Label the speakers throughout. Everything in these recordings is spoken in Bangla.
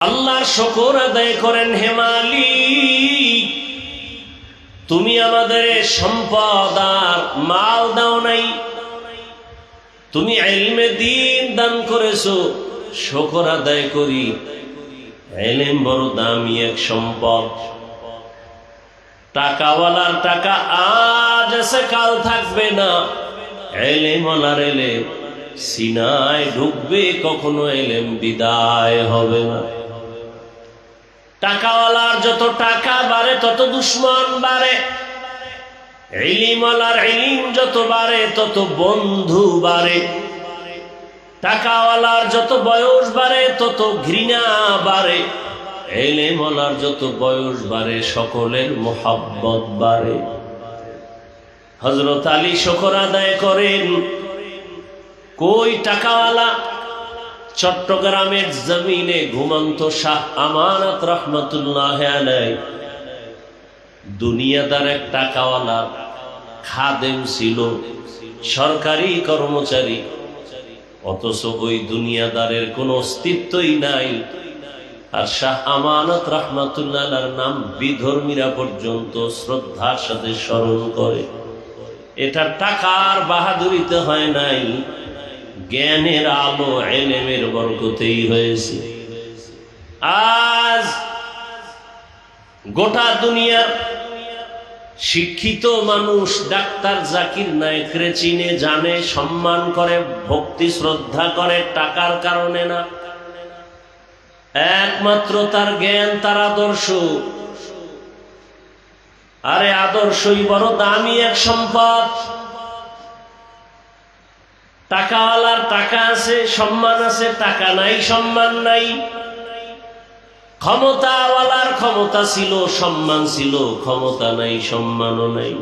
Speaker 1: আল্লাহর শুকর আদায় করেন। হে মালিক, তুমি আমাদের সম্পদ আর মাল দাও নাই, তুমি ইলমে দ্বীন দান করেছো, শুকর আদায় করি। ইলম বড় দামি এক সম্পদ। টাকাওয়ালার টাকা আজ আছে, কাল থাকবে না। ইলমওয়ালার ইলম সিনায় ঢুকবে, কখনো ইলম বিদায় হবে না। টাকাওয়ালার যত টাকা বাড়ে তত দুশ্মন বাড়ে, ইলমওয়ালার ইলম যত বাড়ে তত বন্ধু বাড়ে। টাকাওয়ালার যত বয়স বাড়ে তত ঘৃণা বাড়ে, ইলমওয়ালার যত বয়স বাড়ে সকলের মোহাব্বত বাড়ে। হযরত আলী শুকর আদায় করেন। কই টাকাওয়ালা? চট্টগ্রামের জমিনে ঘুমন্ত শাহ আমানত রহমতুল্লাহ আলাইহি দুনিয়াদার এক টাকাওয়ালা খাদেম ছিল, সরকারি কর্মচারী, অথচ ওই দুনিয়াদারের কোনো অস্তিত্বই নাই। আর শাহ আমানত রহমতুল্লাহর নাম বিধর্মীরা পর্যন্ত শ্রদ্ধার সাথে স্মরণ করে। এটা টাকার বাহাদুরিতে হয় নাই, জ্ঞানের আলো ইলমের বরকতেই হয়েছে। আজ গোটা দুনিয়ার শিক্ষিত মানুষ ডাক্তার জাকির নায়েকরে চিনে, জানে, সম্মান করে, ভক্তি শ্রদ্ধা করে, টাকার কারণে না, একমাত্র তার জ্ঞান, তার আদর্শ। আরে আদর্শই বড় দামি এক সম্পদ। টাকাওয়ালার টাকা আছে, সম্মান আছে, টাকা নাই, সম্মান নাই। ক্ষমতাওয়ালার ক্ষমতা ছিল, সম্মান ছিল, ক্ষমতা নাই, সম্মানও নাই।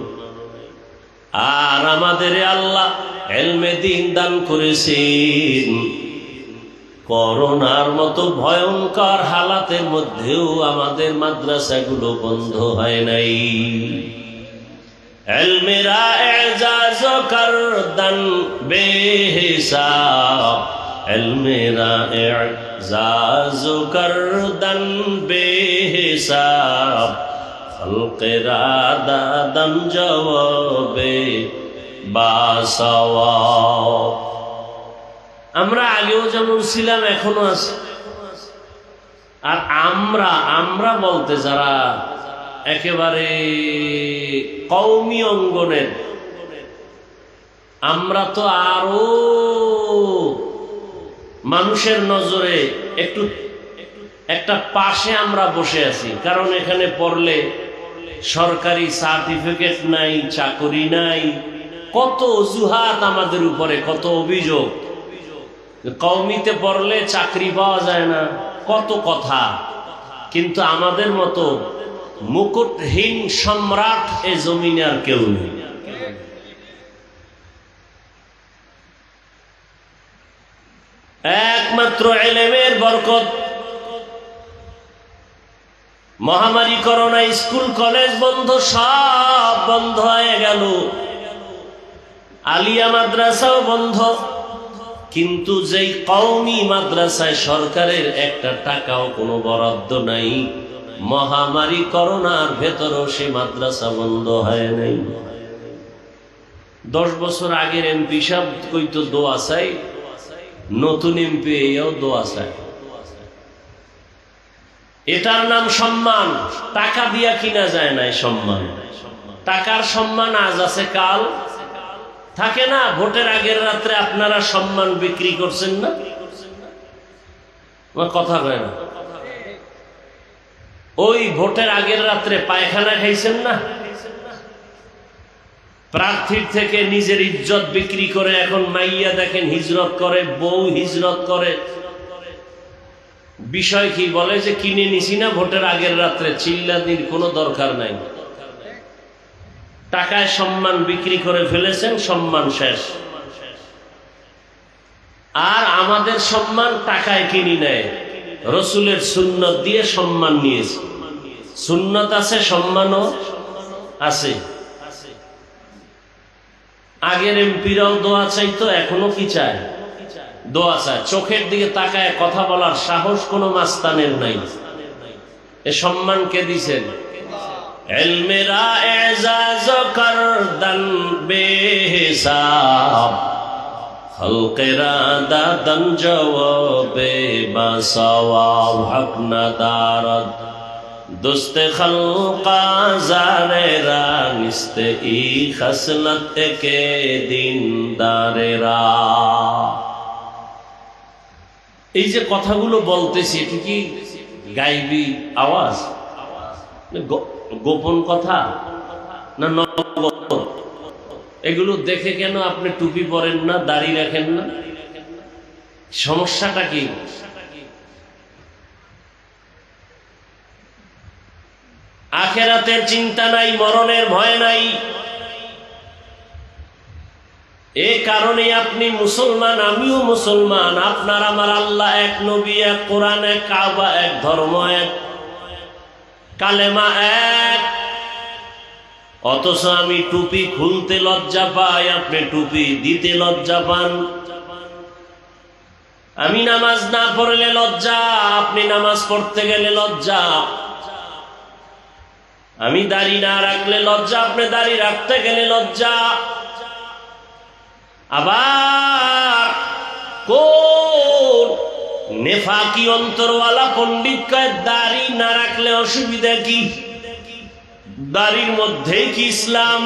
Speaker 1: আর আমাদের আল্লাহ ইলমে দ্বীন দান করেছেন। করোনার মতো ভয়ঙ্কর হালাতের মধ্যেও আমাদের মাদ্রাসাগুলো বন্ধ হয় নাই। ইলমেরা এজাজ করদান বেহিসাব, ইলমেরা এজাজ করদান বেহিসাব, খলকেরা দাদান জবাবে বাসওয়াব। আমরা আগেও যেমন ছিলাম এখনো আছি। আর আমরা বলতে যারা একেবারে কওমি অঙ্গনের, আমরা তো আরো মানুষের নজরে একটু একটা পাশে আমরা বসে আছি। কারণ এখানে পড়লে সরকারি সার্টিফিকেট নাই, চাকরি নাই, কত অজুহাত আমাদের উপরে, কত অভিযোগ। কওমিতে পড়লে চাকরি পাওয়া যায় না, কত কথা। কিন্তু আমাদের মতো মুকুটহীন সম্রাট এ জমিনে আর কেউ নেই। একমাত্র ইলমের বরকত। মহামারী করোনা, স্কুল কলেজ বন্ধ, সব বন্ধ হয়ে গেল। আলিয়া মাদ্রাসাও বন্ধ। কিন্তু যেই কওমি মাদ্রাসায় সরকারের একটা টাকাও কোনো বরাদ্দ নাই, মহামারী করোনার ভেতরও সে মাদ্রাসা বন্ধ হয় নাই। 10 বছর আগের এমপি সাহেব কইতো দোয়া চাই, নতুন এমপি এও দোয়া চাই। এটার নাম সম্মান। টাকা দিয়া কিনা যায় না সম্মান। টাকার সম্মান আজ আছে, কাল থাকে না। ভোটের আগের রাত্রে আপনারা সম্মান বিক্রি করছেন না? কথা কয় না। ওই ভোটের আগের রাত্রে পায়খানা খাইছেন না? প্রার্থীর থেকে নিজের ইজ্জত বিক্রি করে এখন মাইয়া দেখেন হিজরত করে, বউ হিজরত করে। বিষয় কি? বলে যে কিনে নিছি না ভোটের আগের রাত্রে, চিল্লানির কোনো দরকার নাই। টাকায় সম্মান বিক্রি করে ফেলেছেন, সম্মান শেষ। আর আমাদের সম্মান টাকায় কিনি নেয়। রসুলের সুন্নত দিয়ে সম্মান নিয়েছে। সুন্নত আছে, সম্মানও আছে। আগের এমপিরাও দোয়া চাইতো, এখনো কি চায়? দোয়া চায়, চোখের দিকে তাকায় কথা বলার সাহস কোনো মাস্তানের নাই। এ সম্মান কে দিছেন? ইলমেরা এজাজ করদান বেহিসাব, খলকেরা দাদন জওয়াবে বাসওয়াব, হক না দারদ দোস্তে খলকা জারেরা, নিস্তে ই খসলত কে দিনদারেরা। এই যে কথাগুলো বলতেছি, এটা কি গাইবি আওয়াজ, গোপন কথা না নগদ? এগুলো দেখে কেন আপনি টুপি পরেন না, দাড়ি রাখেন না? সমস্যাটা কি? আখেরাতের চিন্তা নাই, মরণের ভয় নাই। এ কারণে আপনি মুসলমান, আমিও মুসলমান, আপনার আমার আল্লাহ এক, নবী এক, কোরআন এক, কাবা এক, ধর্ম এক, কালেমা এক। অথচ আমি টুপি খুলতে লজ্জা পাই, আপনি টুপি দিতে লজ্জা পান। আমি নামাজ না পড়লে লজ্জা, আপনি নামাজ পড়তে গেলে লজ্জা। আমি দাড়ি না রাখলে লজ্জা, আপনি দাড়ি রাখতে গেলে লজ্জা। আবার কোন নেফাকি অন্তরওয়ালা পণ্ডিত কয় দাড়ি না রাখলে অসুবিধা কি? দাড়ির মধ্যেই কি ইসলাম?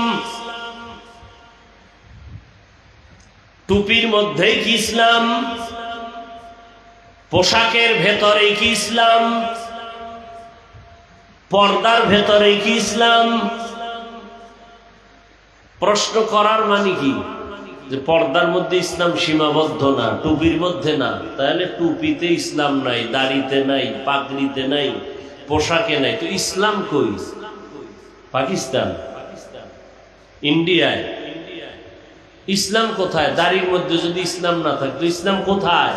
Speaker 1: টুপির মধ্যেই কি ইসলাম? পোশাকের ভেতরে কি ইসলাম? পর্দার ভেতরে কি ইসলাম? প্রশ্ন করার মানে কি? যে পর্দার মধ্যে ইসলাম সীমাবদ্ধ না, টুপির মধ্যে না, তাহলে টুপিতে ইসলাম নাই, দাড়িতে নাই, পাগড়িতে নাই, পোশাকে নাই, তো ইসলাম কই? পাকিস্তান, ইন্ডিয়ায় ইসলাম কোথায়? দাড়ির মধ্যে যদি ইসলাম না থাকতো ইসলাম কোথায়?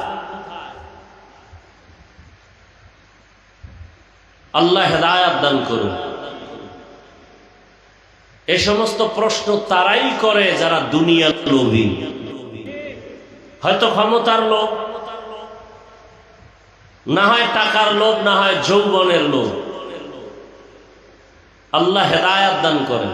Speaker 1: আল্লাহ হেদায়েত দান করুন। এ সমস্ত প্রশ্ন তারাই করে যারা দুনিয়ার লোভী, হয়তো ক্ষমতার লোভ, না হয় টাকার লোভ, না হয় যৌবনের লোভ। আল্লাহ হেদায়েত দান করেন।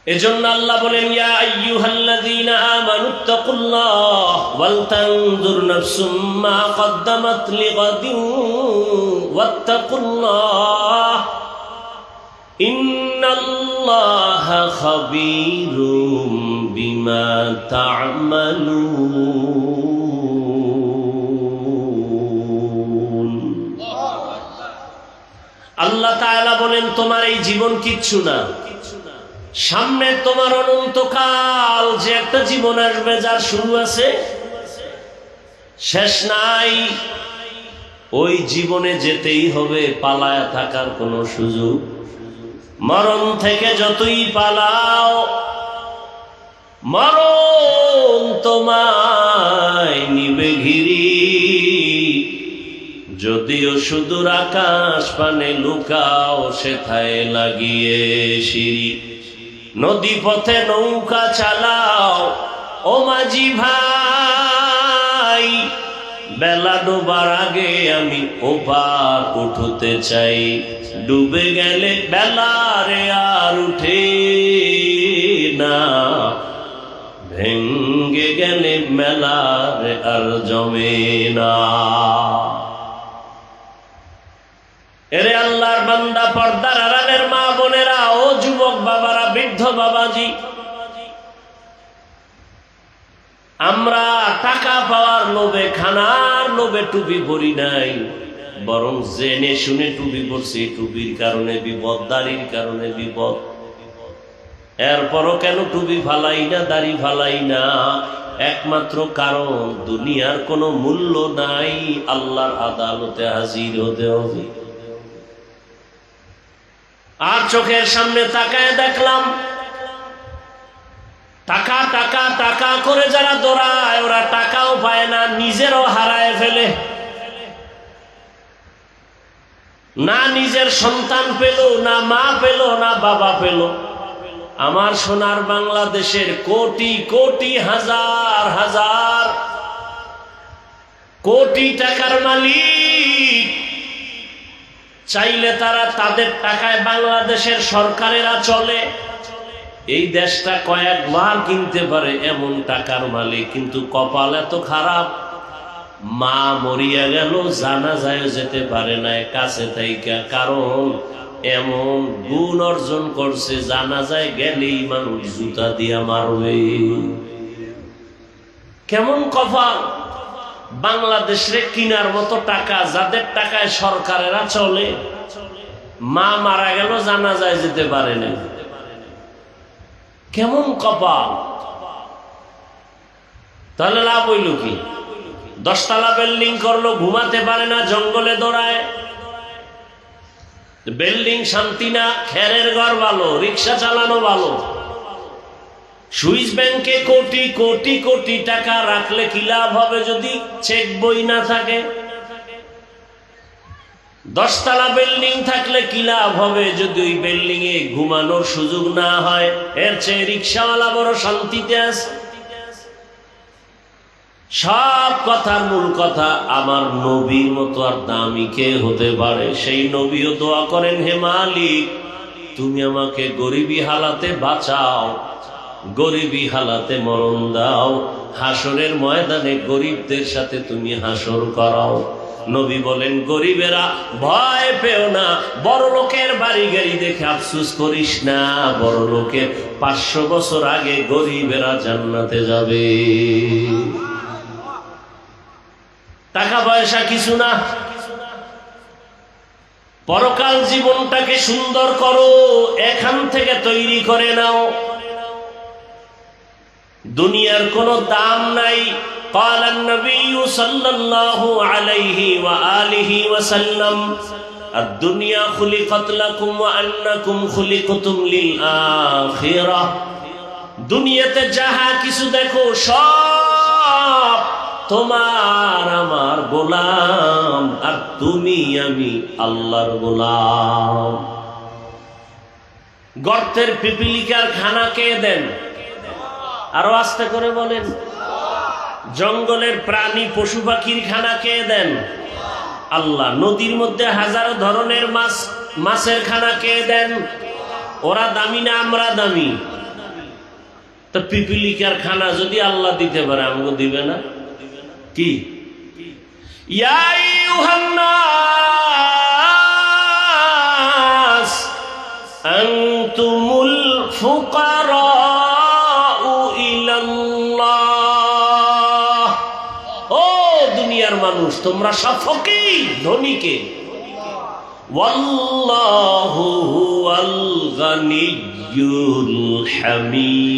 Speaker 1: এজন্য আল্লাহ বলেন, ইয়া আইয়ুহাল্লাযীনা আমানুত্তাকুল্লাহ ওয়াল তানজুর নাফসুম মা কদ্দামাত লিগাদিন ওয়াত্তাকুল্লাহ ইন্নাল্লাহা খাবীরুম বিমা তা'মালুন। আল্লাহ তাআলা বলেন, তোমার এই জীবন কিচ্ছু না, সামনে তোমার অনন্তকাল যে একটা জীবন আসবে, যার শুরু আছে শেষ নাই। ওই জীবনে যেতেই হবে, পালায়া থাকার কোনো সুযোগ। মরণ থেকে যতই পালাও, মরণ তোমায় নিবে ঘিরি। যদিও সুদূর আকাশ পানে লুকাও, সেথায় লাগিয়ে সিঁড়ি। নদী পথে নৌকা চালাও ও মাঝি ভাই, বেলা ডোবার আগে আমি ওপার উঠতে চাই। ডুবে গেলে বেলারে আর উঠে না, ভেঙ্গে গেলে মেলারে আর জমে না। এরে আল্লাহর বান্দা, পর্দার আড়ালের মা বোনেরা, ও যুবক বাবারা, বৃদ্ধ বাবাজি, আমরা টাকা পাওয়ার লোভে, খানার লোভে টুপি পরি নাই, বরং জেনে শুনে টুপি পরছি। টুপির কারণে বিপদ, দাড়ির কারণে বিপদ। এরপরও কেন টুপি ফালাই না, দাড়ি ফালাই না? একমাত্র কারণ, দুনিয়ার কোনো মূল্য নাই, আল্লাহর আদালতে হাজির হতে হবে। আর চোখের সামনে তাকায় দেখলাম, টাকা টাকা টাকা করে যারা দৌড়ায়, ওরা টাকাও পায় না, নিজেরও হারায় ফেলে। না নিজের সন্তান পেল, না মা পেল, না বাবা পেল। আমার সোনার বাংলাদেশের কোটি কোটি হাজার হাজার কোটি টাকার মালিক চাইলে তারা তাদের টাকায় বাংলাদেশের সরকারেরা চলে, এই দেশটা কয়েকবার কিনতে পারে এমন টাকার মালিক। কিন্তু কপাল এত খারাপ, মা মরিয়া গেল জানাজায় যেতে পারে না কাছে থাইকা, কারণ এমন গুণ অর্জন করছে জানাজায় গেলেই মানুষ জুতা দিয়া মারবে। কেমন কপাল! বাংলাদেশে কিনার মতো টাকা, যাদের টাকায় সরকারেরা চলে, মা মারা গেল জানাজায় যেতে পারে না। কেমন কপাল! তাহলে লাভ হইল কি? 10 তলা বিল্ডিং করলো, ঘুমাতে পারে না, জঙ্গলে দৌড়ায়। বিল্ডিং শান্তি না, খেরের ঘর ভালো, রিক্সা চালানো ভালো। সুইস ব্যাংকে কোটি কোটি কোটি টাকা রাখলে কি লাভ হবে যদি চেক বই না থাকে? 10 তলা বিল্ডিং থাকলে কি লাভ হবে যদি ওই বিল্ডিং এ ঘুমানোর সুযোগ না হয়? এর চেয়ে রিক্সাওয়ালা বড় শান্তিতে আছে। সব কথার মূল কথা, আমার নবীর মতো আর দামি কে হতে পারে? সেই নবীও দোয়া করেন, হে মালিক তুমি আমাকে গরিবী হালাতে বাঁচাও, গরিবী হালাতে মরণ দাও, হাসরের ময়দানে গরিবদের সাথে তুমি হাসর করাও। নবী বলেন, গরিবেরা ভয় পেও না, বড় লোকের বাড়ি গাড়ি দেখে আফসোস করিস না, বড় লোকের 500 বছর আগে গরিবেরা জান্নাতে যাবে। টাকা পয়সা কিছু না, পরকাল জীবনটাকে সুন্দর করো, এখান থেকে তৈরি করে নাও। দুনিয়ার কোনো দাম নাই। قال النبي صلى الله عليه وآله وسلم الدنيا خلقت لكم وأنكم خلقتم للآخرة। দুনিয়াতে যাহা কিছু দেখো সব তোমার আমার গোলাম, আর তুমি আমি আল্লাহর গোলাম। গর্তের পিপিলিকার খানা কে দেন? আরো আস্তে করে বলেন। জঙ্গলের প্রাণী পশু পাখির খানা কে দেন? আল্লাহ। নদীর মধ্যে হাজারো ধরনের মাছ, মাছের খানা কে দেন? ওরা দামি না আমরা দামি? তো পিপিলিকার খানা যদি আল্লাহ দিতে পারে, আমাকে দিবে না? কি ইয়া আইয়ুহান নাস আনতুমুল ফুকারাউ ইলাল্লাহ। ও দুনিয়ার মানুষ, তোমরা সব ফকির, ধনীকে। ওয়াল্লাহু হুয়াল গানিয়্যুল হামিদ।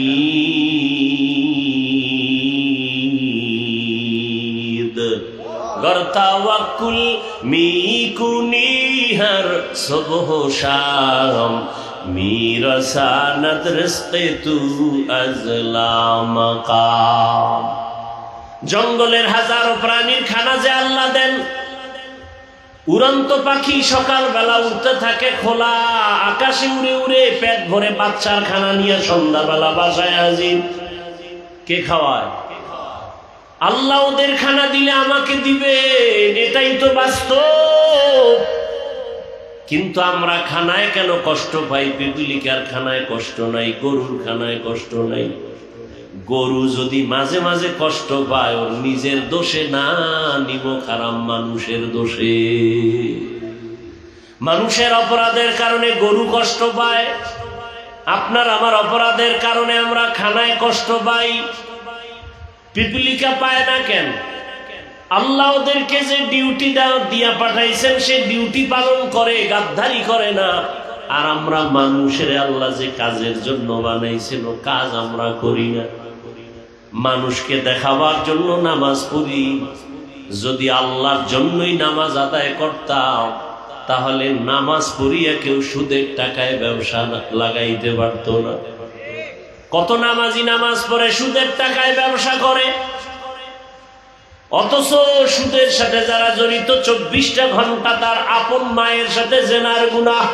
Speaker 1: গরতাওয়াকুল মিকুনি হর সুবহ শাম, মিরসানত রিজকে তু আজলা মাকাম। জঙ্গলের হাজারো প্রাণীর খানা যে আল্লাহ দেন। উড়ন্ত পাখি সকালবেলা উঠতে থাকে খোলা আকাশে উড়ে উড়ে, পেট ভরে বাচ্চার খানা নিয়ে সন্ধ্যাবেলা বাসায় হাজির। কে খাওয়ায়? আল্লাহ। ওদের খানা দিলে আমাকে দিবে, এটাই তো বাস্তব। কিন্তু আমরা খানায় কেন কষ্ট পাই? পিপিলিকার খানায় কষ্ট নাই, গরুর খানায় কষ্ট নাই। গরু যদি মাঝে মাঝে কষ্ট পায়, ওর নিজের দোষে না, নিব খারাপ মানুষের দোষে। মানুষের অপরাধের কারণে গরু কষ্ট পায়, আপনার আমার অপরাধের কারণে আমরা খানায় কষ্ট পাই। পিপিলিকা পায় না কেন? আল্লাহ ওদেরকে যে ডিউটি দিয়া পাঠাইছেন, সে ডিউটি পালন করে, গাদ্দারি করে না। আর আমরা মানুষের আল্লাহ যে কাজের জন্য বানাইছিল, কাজ আমরা করি না। মানুষকে দেখাবার জন্য নামাজ পড়ি। যদি আল্লাহর জন্যই নামাজ আদায় করতাম, তাহলে নামাজ পড়িয়া কেউ সুদের টাকায় ব্যবসা লাগাইতে পারত না। কত নামাজি নামাজ পড়ে সুদের টাকায় ব্যবসা করে, অথচ সুদের সাথে যারা জড়িত 24টা ঘন্টা তার আপন মায়ের সাথে জেনার গুনাহ।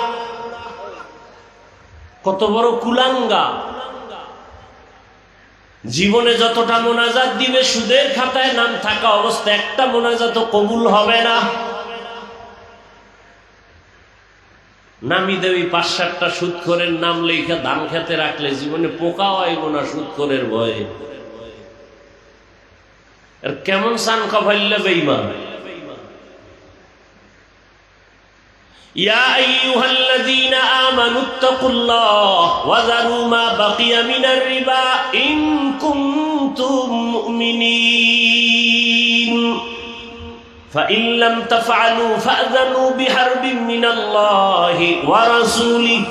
Speaker 1: কত বড় কুলাঙ্গা। জীবনে যতটা মোনাজাত দিবে সুদের খাতায় নাম থাকা অবস্থা একটা মোনাজাতও কবুল হবে না। নামি দেবী ৫-৭টা সুদখোরের নাম লেখা ধান খেতে রাখলে জীবনে পোকাও আইব না সুদখোরের ভয়ে। আর কেমন সান খাইলে বেঈমান। ইয়া আইয়ুহাল্লাযীনা আমানুত্তাকুল্লাহ ওয়া যারু মা বাকিয়া মিনার রিবা ইন কুনতুম মুমিনিন ফাইন লাম তাফআলু ফাযানু বিহারবিন মিনাল্লাহি ওয়া রাসূলিহি।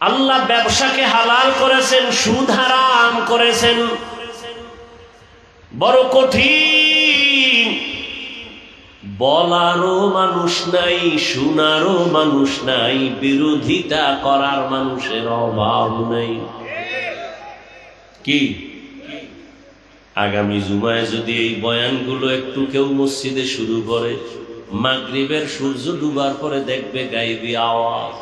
Speaker 1: আল্লাহ ব্যবসাকে হালাল করেছেন, সুদ হারাম করেছেন। বড় কঠিন, বলারও মানুষ নাই, শোনারও মানুষ নাই, বিরোধিতা করার মানুষের অভাব নাই। কি আগামী জুমায় যদি এই বয়ানগুলো একটু কেউ মসজিদে শুরু করে, মাগরিবের সূর্য ডুবার পরে দেখবে গায়েবী আওয়াজ।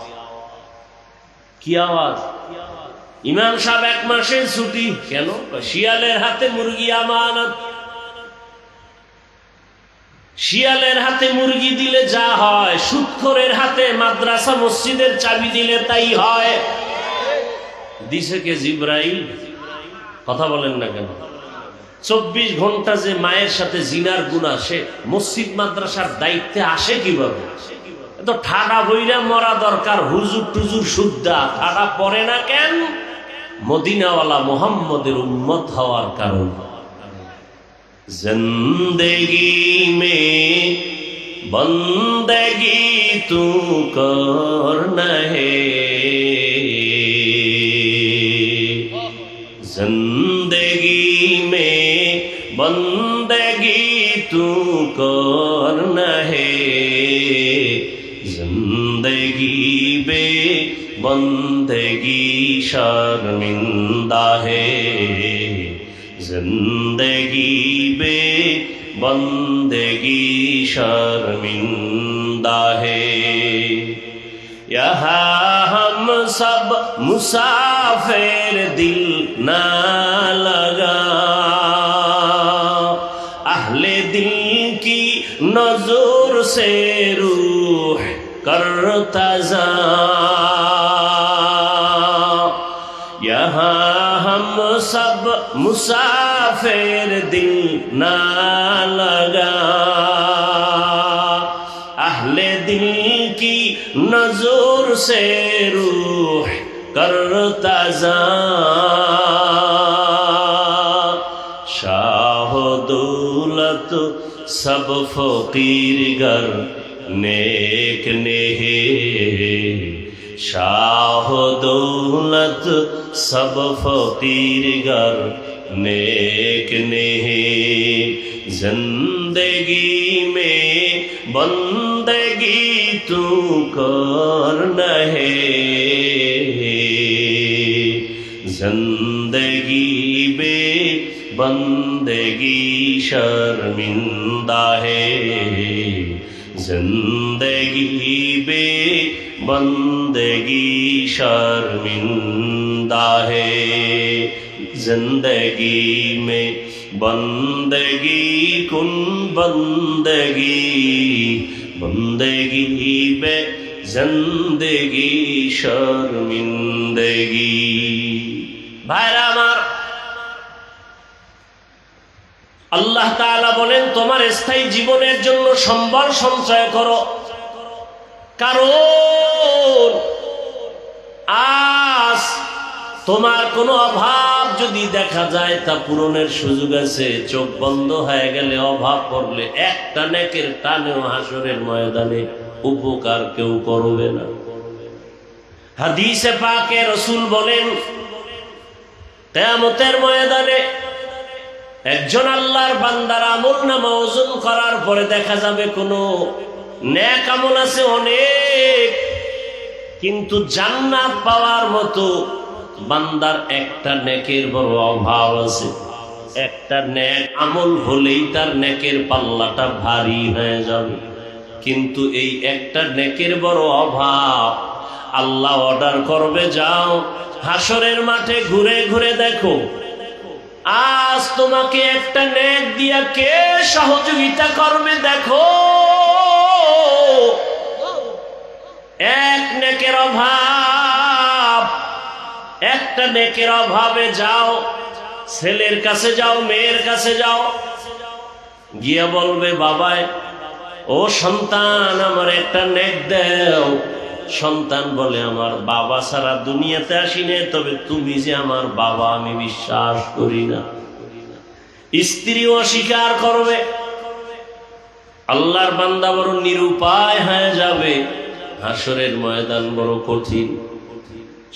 Speaker 1: কি আওয়াজ? ইমাম সাহেব 1 মাসের ছুটি। কেন? শিয়ালের হাতে মুরগি আমানত। শিয়ালের হাতে মুরগি দিলে যা হয়, সুদখোরের হাতে মাদ্রাসা মসজিদের চাবি দিলে তাই হয়। দিছে কে? জিবরাইল। কথা বলেন না কেন? 24 ঘন্টা যে মায়ের সাথে জিনার গুনাহ, সে মসজিদ মাদ্রাসার দায়িত্বে আসে কিভাবে? তো ঠাডা বইরা মরা দরকার। হুজুর টুজুর সুদ্দা ঠাডা পড়ে না কেন? মদিনাওয়ালা মুহাম্মদের উম্মত হওয়ার কারণ। জিন্দেগি মে বন্দেগি তু করনা হে, জিন্দেগি মে বন্দেগি তু করনা হে, जिंदगी बे बंदगी शर्मिंदा है, जिंदगी बे बंदगी शर्मिंदा है। यहाँ हम सब मुसाफिर, दिल ना लगा अहले दिल की नजर से रूह करता जा। यहाँ हम सब मुसाफिर, दिल ना लगा अहले दिल की नजर से रूह करता जा। शाह दौलत सब फकीर गर नेक नेहे, शाह दौलत सब फकीर गर नेक नेहे, जिंदगी में बंदगी तू करना है, जिंदगी में बंदगी शर्मिंदा है, जिंदगी बे बंदगी शर्मिंदा है। जिंदगी में बंदगी कुन बंदगी, बंदगी बे जिंदगी शर्मिंदगी। भाईरा আমার, আল্লাহ তাআলা বলেন তোমার স্থায়ী জীবনের জন্য সম্বল সঞ্চয় করো, কারণ আজ তোমার কোনো অভাব যদি দেখা যায় তা পূরণের সুযোগ আছে। চোখ বন্ধ হয়ে গেলে, অভাব পড়লে একটা নেকের টানেও হাসরের ময়দানে উপকার কেউ করবে না। হাদিসে পাকে রাসূল বলেন কিয়ামতের ময়দানে একজন আল্লাহর বান্দার আমলনামা ওজন করার পরে দেখা যাবে কোনো নেক আমল আছে অনেক, কিন্তু জান্নাত পাওয়ার মতো বান্দার একটা নেকের বড় অভাব আছে। একটা নেক আমল হলেই তার নেকের পাল্লাটা ভারী হয়ে যাবে, কিন্তু এই একটা নেকের বড় অভাব আল্লাহ অর্ডার করবে, যাও হাসরের মাঠে ঘুরে ঘুরে দেখো আজ তোমাকে একটা নেক দিয়া কে সহযোগিতা করবে। দেখো এক নেকের অভাব, একটা নেকের অভাবে যাও, ছেলের কাছে যাও, মেয়ের কাছে যাও, গিয়া বলবে বাবায়, ও সন্তান আমার একটা নেক দাও। সন্তান বলে আমার বাবা ছাড়া দুনিয়াতে আসিনি, তবে তুমি যে আমার বাবা আমি বিশ্বাস করি না। স্ত্রী অস্বীকার করবে। আল্লাহর বান্দা বড় নিরুপায় হয়ে যাবে। হাসরের ময়দান বড় কঠিন।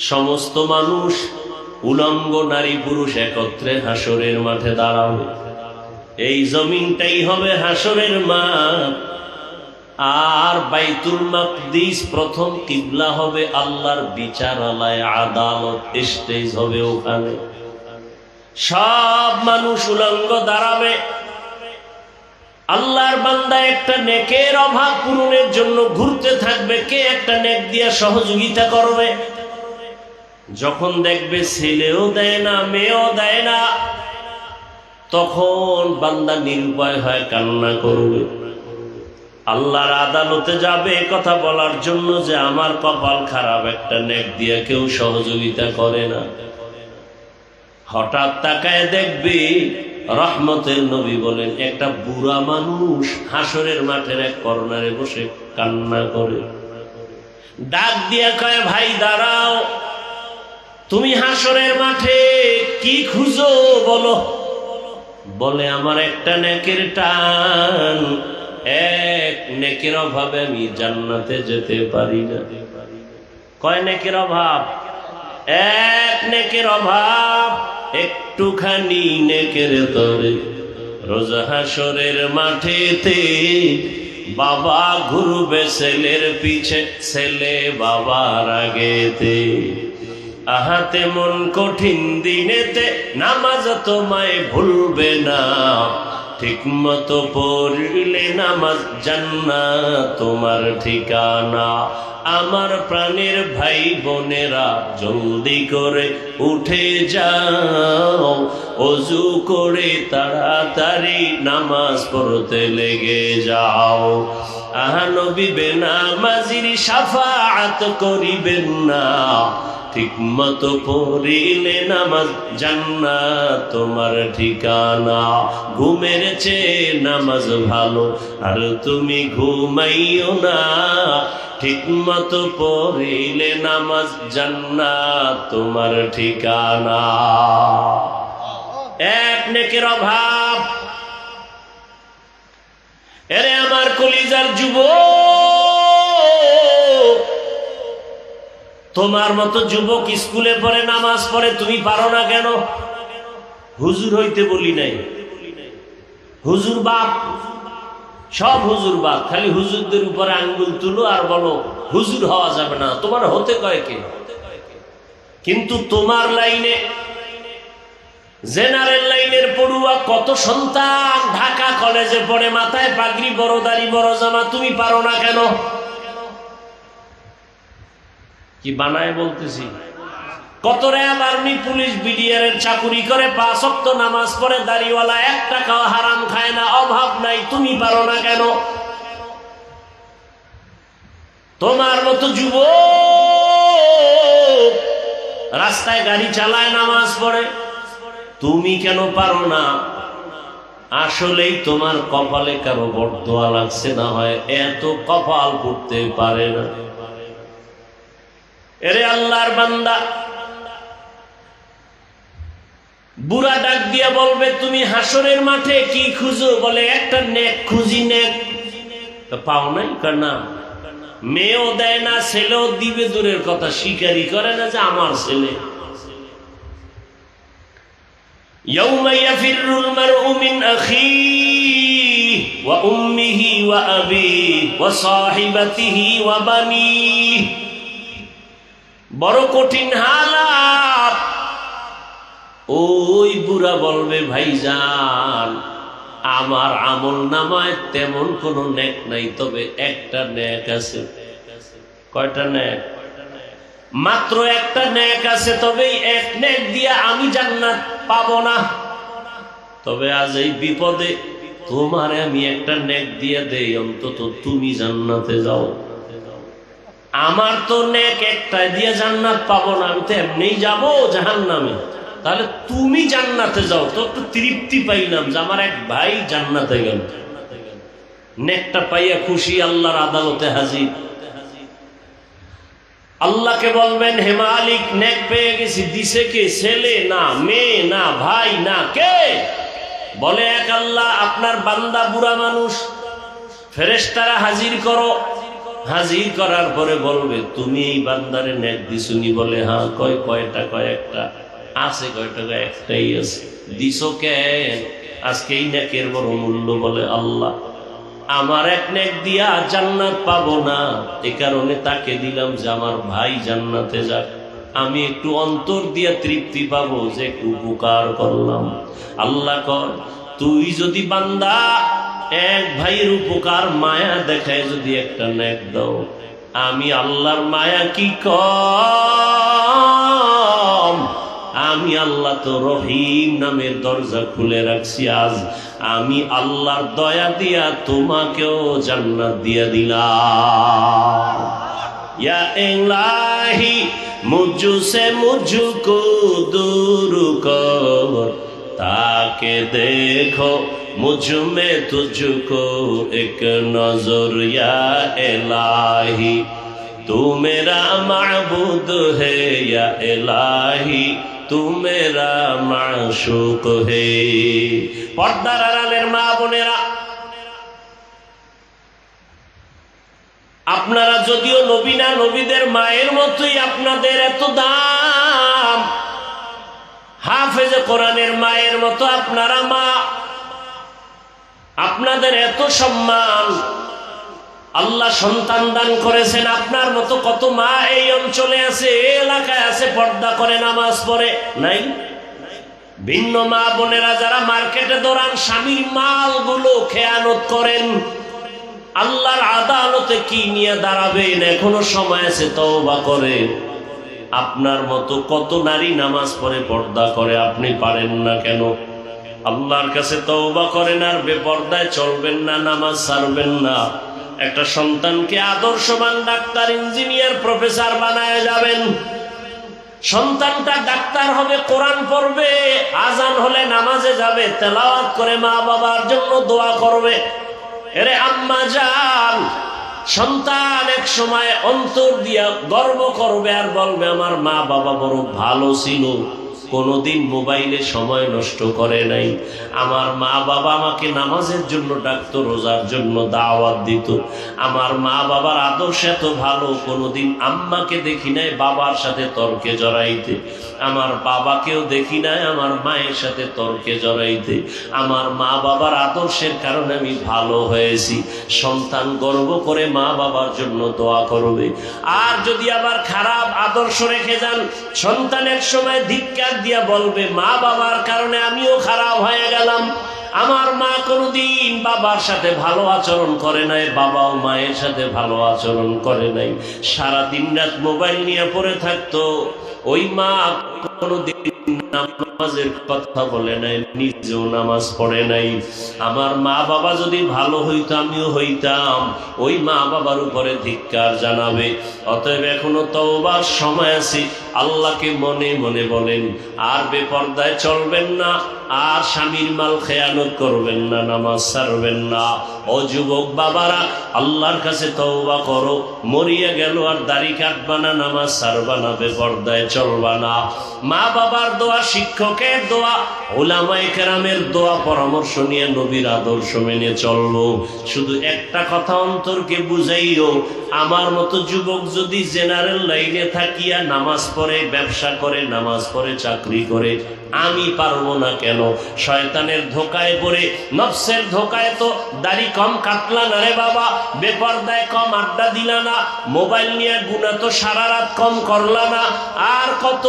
Speaker 1: সমস্ত মানুষ উলঙ্গ নারী পুরুষ একত্রে হাসরের মাঠে দাঁড়াবে। এই জমিনটাই হবে হাসরের মাঠ। আর বাইতুল মাকদিস প্রথম কিবলা হবে, আল্লাহর বিচারালয় আদালত স্টেজ হবে ওখানে। সব মানুষ উলঙ্গ দাঁড়াবে। আল্লাহর বান্দা একটা নেকের অভাব পূরণের জন্য ঘুরতে থাকবে, কে একটা নেক দিয়ে সহযোগিতা করবে। যখন দেখবে ছেলেও দেয় না, মেয়েও দেয় না, তখন বান্দা নিরুপায় হয় কান্না করবে। আল্লাহর আদালতে যাবে কথা বলার জন্য যে আমার কপাল খারাপ, একটা নেক দিয়ে কেউ সহযোগিতা করে না। হঠাৎ তাকায় দেখবে রহমতের নবী বলেন একটা বুড়া মানুষ হাসরের মাঠের এক কর্নারে বসে কান্না করে। ডাক দিয়া কয়, ভাই দাঁড়াও, তুমি হাসরের মাঠে কি খুঁজো বলো। বলে আমার একটা নেকের টান, এক নেকের অভাবে আমি জান্নাতে যেতে পারি না। কয় নেকের অভাব? এক নেকের অভাব। একটুখানি নেকের তরে রোজ হাসরের মাঠেতে বাবা ঘুরবে ছেলের পিছে, ছেলে বাবার আগেতে। আহাতে মন কঠিন দিনেতে নামাজ তোমায় ভুলবে না, ঠিক মতো পড়লে নামাজ জান্নাত তোমার ঠিকানা। আমার প্রাণের ভাই বোনেরা জলদি করে উঠে যাও, ওযু করে তাড়াতাড়ি নামাজ পড়তে লেগে যাও। আহা নবী বেনামাজির শাফাআত করিবেন না, ঠিক মতো পড়িলে নামাজ জান্নাত তোমার ঠিকানা। ঘুমের চেয়ে নামাজ ভালো, আর তুমি ঘুমাইও না, ঠিক মতো পড়িলে নামাজ জান্নাত তোমার ঠিকানা। এক নেকের অভাব। এরে আমার কলিজার যুবক, তোমার মতো যুবক স্কুলে পড়ে নামাজ পড়ে, তুমি পারো না কেন? হুজুর হইতে বলি নাই, হুজুর বাপ, সব হুজুর বাপ। খালি হুজুরদের উপরে আঙ্গুল তুলো আর বলো হুজুর হওয়া যাবে না। তোমার হতে কয় কে? কিন্তু তোমার লাইনে জেনারেল লাইনের পড়ুয়া কত সন্তান ঢাকা কলেজে পড়ে, মাথায় পাগড়ি, বড় দাড়ি, বড় জামা, তুমি পারো না কেন? কি বানায় বলতেছি? কত র্যাব, আর্মি, পুলিশ, বিডিআর এর চাকুরি করে, 5 ওয়াক্ত নামাজ পড়ে, দাড়িওয়ালা, 1 টাকাও হারাম খায় না, অভাব নাই, তুমি পারো না কেন? তোমার মতো যুবক রাস্তায় গাড়ি চালায়, নামাজ পড়ে, তুমি কেন পারো না? আসলেই তোমার কপালে কারো বরদোয়া লাগছে, না হয় এত কপাল করতে পারে না। এরে আল্লাহর বান্দা, বুড়া ডাক দিয়া বলবে তুমি হাসরের মাঠে কি খুঁজো? বলে একটা নেক খুঁজি। নেক পাও নাই? না, মেয়েও দেয় না, ছেলেও দিবে দূরের কথা, স্বীকারই করে না যে আমার ছেলে। ইয়াউমা ইয়াফিরুল মারউ মিন আখিহি ওয়া উম্মিহি ওয়া আবিহি ওয়া সাহিবাতিহি ওয়া বানিহি। বড় কঠিন হালাত। ওই বুড়া বলবে ভাইজান আমার আমল নামায় তেমন কোনো নেক নাই, তবে একটা নেক আছে। কয়টা নেক? মাত্র একটা নেক আছে, তবে এই এক নেক দিয়ে আমি জান্নাত পাবো না। তবে আজ এই বিপদে তোমারে আমি একটা নেক দিয়ে দেই, অন্তত তুমি জান্নাতে যাও। আমার তো নেক একটা দিয়ে জান্নাত পাবো না, আমি তো এমনিই যাবো জাহান্নামে। তাহলে তুমি জান্নাতে যাও, তো একটু তৃপ্তি পাইলাম যে আমার এক ভাই জান্নাতে গেল। নেকটা পাইয়া খুশি, আল্লাহর আদালতে হাজির। আল্লাহকে বলবেন, হে মালিক, নেক পেয়ে গেছি, দিছে কে? ছেলে না, মেয়ে না, ভাই না, কে? বলে, এক আল্লাহ। আপনার বান্দা বুড়া মানুষ, ফেরেশতারা হাজির করো। হাজির করার পরে বলবে, তুমি এই বান্দারে নেক দিছুনি? বলে, হ্যাঁ। কয়টা? কয় একটা। আছে কয়টা? একটাই আছে। দিছো কেন? আজকে এই নেকের বড় মূল্য। বলে, আল্লাহ, আমার এক নেক দিয়া জান্নাত পাবো না, এ কারণে তাকে দিলাম যে আমার ভাই জান্নাতে যাক, আমি একটু অন্তর দিয়া তৃপ্তি পাবো যে একটু উপকার করলাম। আল্লাহ কর, তুই যদি বান্দা এক ভাইয়ের উপকার মায়া দেখায় যদি একটা নেক দাও, আমি আল্লাহর মায়া কি কম? আমি আল্লাহ তো রহিম নামের দরজা খুলে রাখছি। আজ আমি আল্লাহর দয়া দিয়া তোমাকেও জান্নাত দিয়া দিলাম। ইয়া ইলাহি মুঝসে মুঝকো দূর কর, তাকে দেখো मुझ में तुझको एक नजर या इलाही, तू मेरा माबूद है या इलाही, तू मेरा माशूक है। पर्दार आড়ালের মা বোনেরা, আপনারা যদিও নবী না, নবীদের মায়ের মতোই আপনাদের এত দাম। হাফেজে কোরআনের মায়ের মতো আপনারা মা, আপনাদের এত সম্মান। আল্লাহ সন্তান দান করেছেন। আপনার মতো কত মা এই অঞ্চলে আছে, এই এলাকায় আছে, পর্দা করে নামাজ পড়ে নাই? ভিন্ন মা বোনেরা যারা মার্কেটে দৌড়ান, স্বামীর মালগুলো খেয়ানত করেন, আল্লাহর আদালতে কি নিয়ে দাঁড়াবেন? এখনো সময় আছে, তওবা করে। আপনার মতো কত নারী নামাজ পড়ে, পর্দা করে, আপনি পারেন না কেন? আল্লাহর কাছে তওবা করেন, আর বেপর্দায় চলবেন না, নামাজ ছাড়বেন না। একটা সন্তানকে আদর্শবান ডাক্তার, ইঞ্জিনিয়ার, প্রফেসর বানায় যাবেন। সন্তানটা ডাক্তার হবে, কোরআন পড়বে, আজান হলে নামাজে যাবে, তেলাওয়াত করে মা বাবার জন্য দোয়া করবে। এরে আম্মা জান, সন্তান এক সময় অন্তর দিয়া গর্ব করবে আর বলবে, আমার মা বাবা বড় ভালো ছিল, কোনোদিন মোবাইলে সময় নষ্ট করে নাই। আমার মা বাবা আমাকে নামাজের জন্য ডাকতো, রোজার জন্য দাওয়াত দিত। আমার মা বাবার আদর্শ এত ভালো, কোনোদিন আম্মাকে দেখি নাই বাবার সাথে তর্কে জড়াইতে। আমার বাবাকেও দেখি নাই আমার মায়ের সাথে তর্কে জড়াইতে। আমার মা বাবার আদর্শের কারণে আমি ভালো হয়েছি। সন্তান গর্ব করে মা বাবার জন্য দোয়া করবে। আর যদি আবার খারাপ আদর্শ রেখে যান, সন্তান এক সময় ধিক্কার দিয়া বলবে, মা বাবার কারণে আমিও খারাপ হয়ে গেলাম। আমার মা কোনোদিন বাবার সাথে ভালো আচরণ করে নাই, বাবাও মায়ের সাথে ভালো আচরণ করে নাই। সারা দিন রাত মোবাইল নিয়ে পড়ে থাকতো। ওই মা কোনোদিন নামাজের কথা বলে নাই, নিজেও নামাজ পড়ে নাই। আমার মা বাবা যদি ভালো হইতো, আমিও হইতাম। ওই মা বাবার উপরে ধিক্কার জানাবে। অতএব এখনো তওবার সময় আছে। আল্লাহকে মনে মনে বলেন, আর বেপর্দায় চলবেন না, আর স্বামীর মাল খেয়ানত করবেন না, নামাজ ছাড়বেন না। ও যুবক বাবারা, আল্লাহর কাছে তওবা করো। মরিয়া গেল আর দাড়ি কাটবা না, নামাজ ছাড়বা না, বেপর্দায় চলবা না। মা বাবার দোয়া, শিক্ষকের দোয়া, উলামায়ে কেরামের দোয়া, পরামর্শ নিয়ে নবীর আদর্শ মেনে চলবো। শুধু একটা কথা অন্তরকে বুঝাইও, আমার মতো যুবক যদি জেনারেল লাইনে থাকিয়া নামাজ পড়ে, ব্যবসা করে, নামাজ পড়ে, চাকরি করে, আমি পারবো না কেন? শয়তানের ধোকায় পড়ে, নফসের ধোকায় তো দাড়ি কম কাটলা না রে বাবা, বেপর্দায় কম আড্ডা দিলা না, মোবাইল নিয়ে গুনাহ তো সারা রাত কম করলা না, আর কত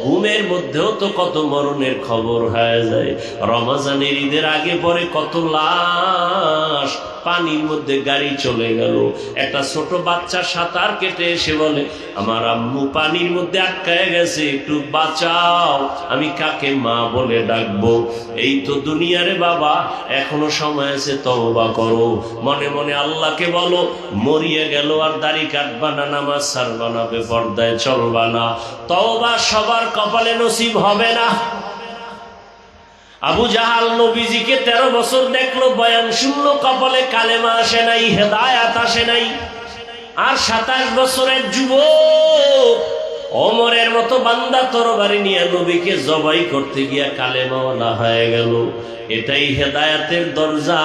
Speaker 1: ঘুমের মধ্যেও তো কত মরণের খবর হয়ে যায়। রমজানের ঈদের আগে পরে কত লাশ, পানির মধ্যে গাড়ি চলে গেল। একটা ছোট বাচ্চা সাঁতার কেটে এসে বলে, আমার আম্মু পানির মধ্যে আটকায় গেছে, একটু বাঁচাও, আমি কাকে মা বলে ডাকবো? এই তো দুনিয়ারে বাবা, এখনো সময় আছে, তওবা করো। মনে মনে আল্লাহকে বলো, মরিয়ে গেল আর দাড়ি কাটবা না, নামাজ ছাড়বা না, বেপরদায় চলবা না। তওবা সবার কপালে নসিব হবে না। আবু জাহাল নবীজিকে 13 বছর দেখলো, বয়ান শুনলো, কপালে কালেমা আসে নাই, হেদায়াত আসে নাই। আর 27 বছরের যুবক ওমরের মতো বান্দা তরবারি নিয়ে নবীকে জবাই করতে গিয়া কালেমাওয়ালা হয়ে গেল। এটাই হেদায়াতের দরজা।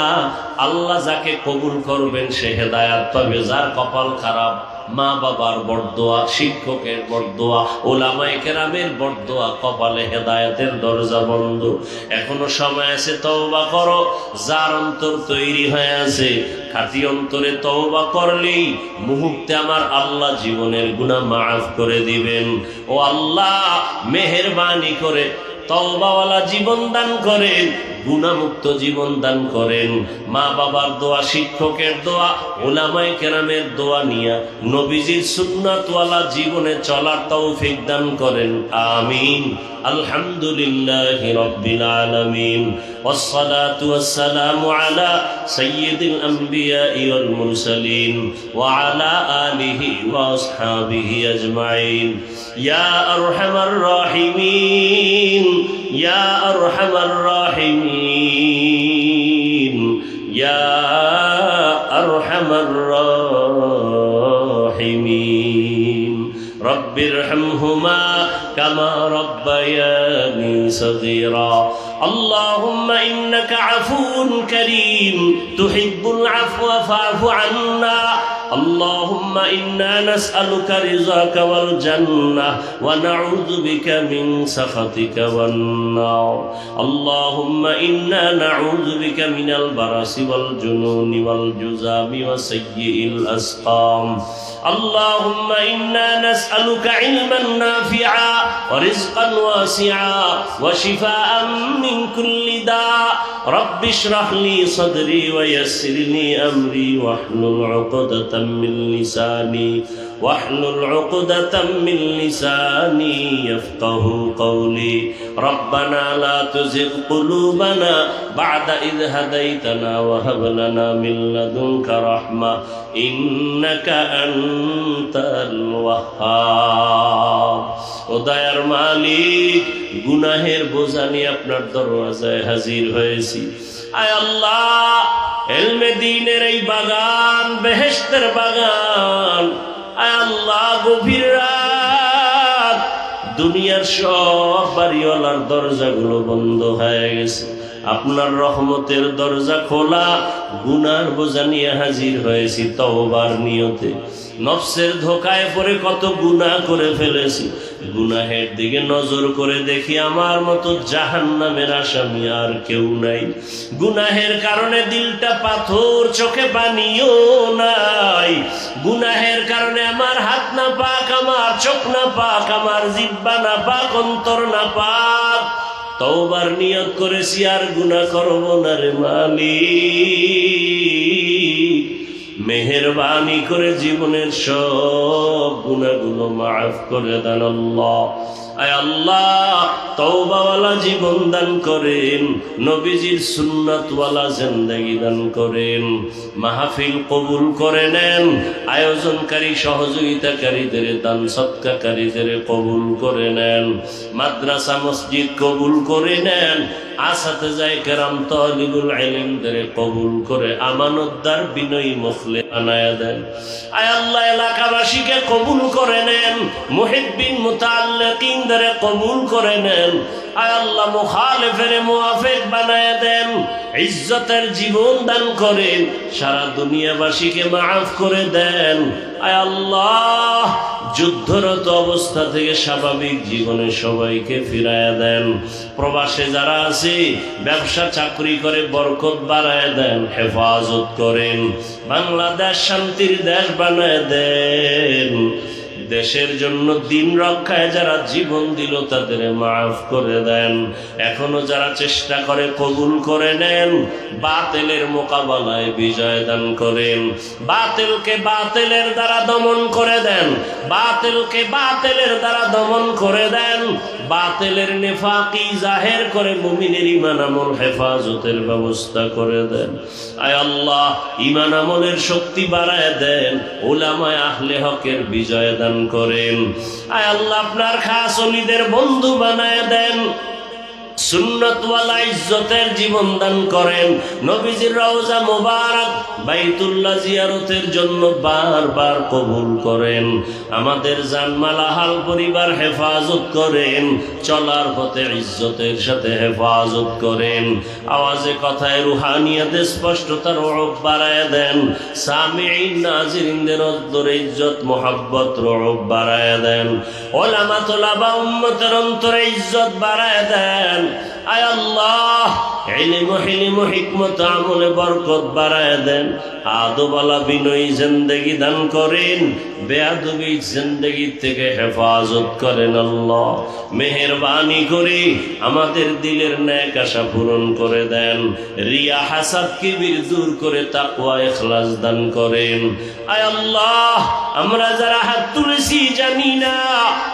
Speaker 1: আল্লাহ যাকে কবুল করবেন সে হেদায়াত পাবে। যার কপাল খারাপ, মা বাবার বরদোয়া, শিক্ষকের বরদোয়া, ওলামায়ে কেরামের বরদোয়া, কপালে হেদায়াতের দরজা বন্ধ। এখনো সময় আছে, তওবা করো। যার অন্তর তৈরি হয়ে আছে, খাঁটি অন্তরে তওবা করলেই মুহূর্তে আমার আল্লাহ জীবনের গুনাহ মাফ করে দিবেন। ও আল্লাহ, মেহেরবানি করে তওবাওয়ালা জীবন দান করেন, গুনাহমুক্ত জীবন দান করেন। মা বাবার দোয়া, শিক্ষকের দোয়া, উলামায়ে কেরামের দোয়া নিয়া নবীজির সুন্নাতওয়ালা জীবনে চলার তৌফিক দান করেন। আমিন। আলহামদুলিল্লাহি রাব্বিল আলামিন। ওয়াসসালাতু ওয়াসসালামু আলা সাইয়্যিদিল আমবিয়াই ওয়াল মুরসালিন ওয়া আলা আলিহি ওয়া আসহাবিহি আজমাইন। ইয়া আরহামার রাহিমিন, ইয়া আরহামার রাহিমিন, ইয়া আরহামার রাহিমিন। রব্বিরহামহুমা কামা রব্বায়ানি সগীরা। আল্লাহুম্মা ইন্নাকা আফুউন কারীম তুহিব্বুল আফওয়া ফা'ফু আন্না। اللهم إنا نسألك رضاك والجنة ونعوذ بك من سخطك والنار. اللهم إنا نعوذ بك من البرص والجنون والجذام وسيء الأسقام. اللهم إنا نسألك علما نافعا ورزقا واسعا وشفاء من كل داء. رب اشرح لي صدري ويسر لي أمري واحلل عقدة من لساني يفقه قولي. ربنا لا تزغ قلوبنا بعد إذ هديتنا وهب لنا من لدنك رحمة إنك أنت الوهاب. ও দয়ার মালিক, গুনাহের বোঝা নিয়ে আপনার দরওয়াজায় হাজির হয়েছি। আয় আল্লাহ, এলমে দ্বীনের এই বাগান, বেহেশতের বাগান, আয় আল্লাহ, গভীর রাত, দুনিয়ার সব বাড়িওয়ালার দরজাগুলো বন্ধ হয়ে গেছে, আপনার রহমতের দরজা খোলা। গুনার বোঝা নিয়ে হাজির হয়েছি তওবার নিয়তে। নফসের ধোকায় পড়ে কত গুনাহ করে ফেলেছি। গুনাহের দিকে নজর করে দেখি আমার মতো জাহান্নামের আসামি আর কেউ নাই। গুনাহের কারণে দিলটা পাথর, চোখে পানিও নাই। গুনাহের কারণে আমার হাত না পাক, আমার চোখ না পাক, আমার জিহ্বা না পাক, অন্তর না পাক। তওবার নিয়ত করেছি আর গুনাহ করব না রে মালিক। মেহেরবানি করে জীবনের সব গুনাহগুলো মাফ করে দেন আল্লাহ। আয় আল্লাহ, তওবাওয়ালা জীবন দান করেন, নবীজির সুন্নাতওয়ালা জিন্দেগি দান করেন। মাহফিল কবুল করে নেন, আয়োজনকারী সহযোগিতাকারীদের, দান সদকাকারীদের কবুল করে নেন। মাদ্রাসা মসজিদ কবুল করে নেন, আসাতেজায়ে কেরাম তালিবুল ইলমদের কবুল করে আমানতদার, বিনয়ী, মুখলে বানায়া দেন। আয় আল্লাহ, এলাকাবাসীকে কবুল করে নেন, মুহিব্বিন মুতাআল্লিকিনদের কবুল করে নেন। আয় আল্লাহ, মুখালিফের মুওয়াফিক বানায়া দেন, ইজ্জতের জীবন দান করেন, সারা দুনিয়াবাসীকে মাফ করে দেন। আয় আল্লাহ, যুদ্ধরত অবস্থা থেকে স্বাভাবিক জীবনে সবাইকে ফিরায়া দেন। প্রবাসে যারা আছে, ব্যবসা চাকরি করে বরকত বাড়ায় দেন, হেফাজত করেন। বাংলাদেশ শান্তির দেশ বানায় দেন। দেশের জন্য দিন রক্ষায় যারা জীবন দিল তাদের মাফ করে দেন। এখনো যারা চেষ্টা করে কবুল করে নেন। বাতিলের মোকাবেলায় বিজয় দান করেন। বাতিলকে বাতিলের দ্বারা দমন করে দেন। বাতিলকে বাতিলের দ্বারা দমন করে দেন। বাতিলের নেফাকি জাহের করে মুমিনের ঈমান আমল হেফাজতের ব্যবস্থা করে দেন। আয় আল্লাহ, ঈমান আমলের শক্তি বাড়ায় দেন। উলামায়ে আহলে হকের বিজয় দান করেন। আয় আল্লাহ, আপনার খাস ওলিদের বন্ধু বানায় দেন। সুন্নতওয়ালা ইজ্জতের জীবন দান করেন। নবীজির রওজা মুবারক বাইতুল্লাহ জিয়ারতের জন্য বারবার কবুল করেন। আমাদের জানমালা হাল পরিবার হেফাজত করেন। চলার পথে ইজ্জতের সাথে হেফাজত করেন। আওয়াজে কথায় রুহানিয়াতে স্পষ্টতার রূপ বাড়ায় দেন। সামিঈন নাজিরিনদের অন্তরে ইজ্জত মোহাব্বত রূপ বাড়ায় দেন। উলামা তুলাবা উম্মতের অন্তরে ইজ্জত বাড়ায় দেন। আয় আল্লাহ, ইলম হিলম হিকমত আমলে বরকত বাড়ায় দেন। আদবওয়ালা বিনয়ী জিন্দেগি দান করেন। বেয়াদবি জিন্দেগি থেকে হেফাজত করেন। আল্লাহ, মেহেরবানি করে আমাদের দিলের নেক আশা পূরণ করে দেন। রিয়া হাসাদ কিবির দূর করে তাকওয়া ইখলাস দান করেন। আয় আল্লাহ, আমরা যারা হাত তুলেছি জানি না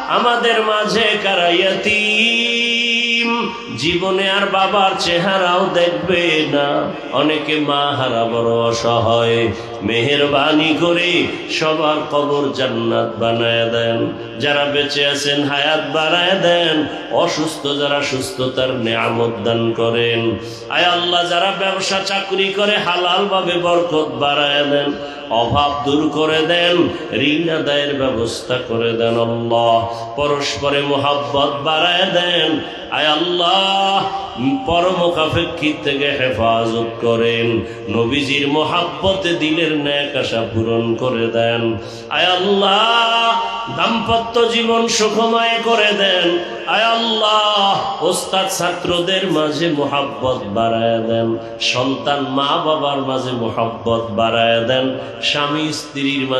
Speaker 1: আমাদের মাঝে কারা ইয়াতীম, জীবনে আর বাবার চেহারাও দেখবে না। অনেকে মা হারা বড় অসহায়। মেহেরবানি করে সবার কবর জান্নাত বানায় দেন। যারা বেঁচে আছেন হায়াত বাড়ায় দেন। অসুস্থ যারা সুস্থতার নেয়ামত দান করেন। আয় আল্লাহ, যারা ব্যবসা চাকরি করে হালাল ভাবে বরকত বাড়ায় দেন। অভাব দূর করে দেন। ঋণ আদায়ের ব্যবস্থা করে দেন। আল্লাহ, পরস্পরে মোহাব্বত বাড়ায় দেন। আয় আল্লাহ, পরমুখাপেক্ষী থেকে হেফাজত করেন। নবীজির মোহাব্বতে দিলের নেক আশা পূরণ করে দেন। আয় আল্লাহ, দাম্পত্য জীবন সুখময় করে দেন। আয় আল্লাহ, ওস্তাদ ছাত্রদের মাঝে মোহাব্বত বাড়ায় দেন। সন্তান মা বাবার মাঝে মোহাব্বত বাড়ায় দেন। স্বামী স্ত্রীর মাঝে